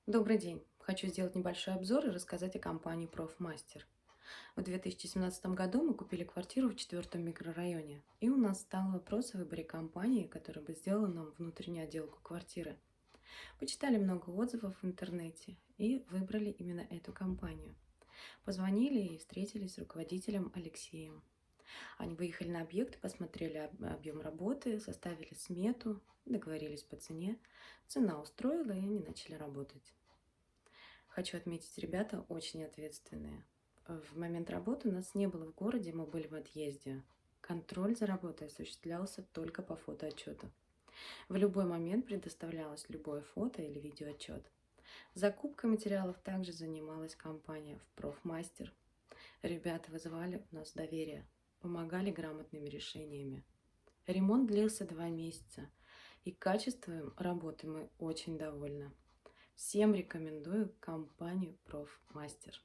Добрый день! Хочу сделать небольшой обзор и рассказать о компании «Профмастер». В 2017 году мы купили квартиру в четвертом микрорайоне, и у нас стал вопрос о выборе компании, которая бы сделала нам внутреннюю отделку квартиры. Почитали много отзывов в интернете и выбрали именно эту компанию. Позвонили и встретились с руководителем Алексеем. Они выехали на объект, посмотрели объем работы, составили смету, договорились по цене. Цена устроила, и они начали работать. Хочу отметить, ребята очень ответственные. В момент работы нас не было в городе, мы были в отъезде. Контроль за работой осуществлялся только по фотоотчету. В любой момент предоставлялось любое фото или видеоотчет. Закупкой материалов также занималась компания в «Профмастер». Ребята вызывали у нас доверие, помогали грамотными решениями. Ремонт длился 2 месяца, и качеством работы мы очень довольны. Всем рекомендую компанию «Профмастер».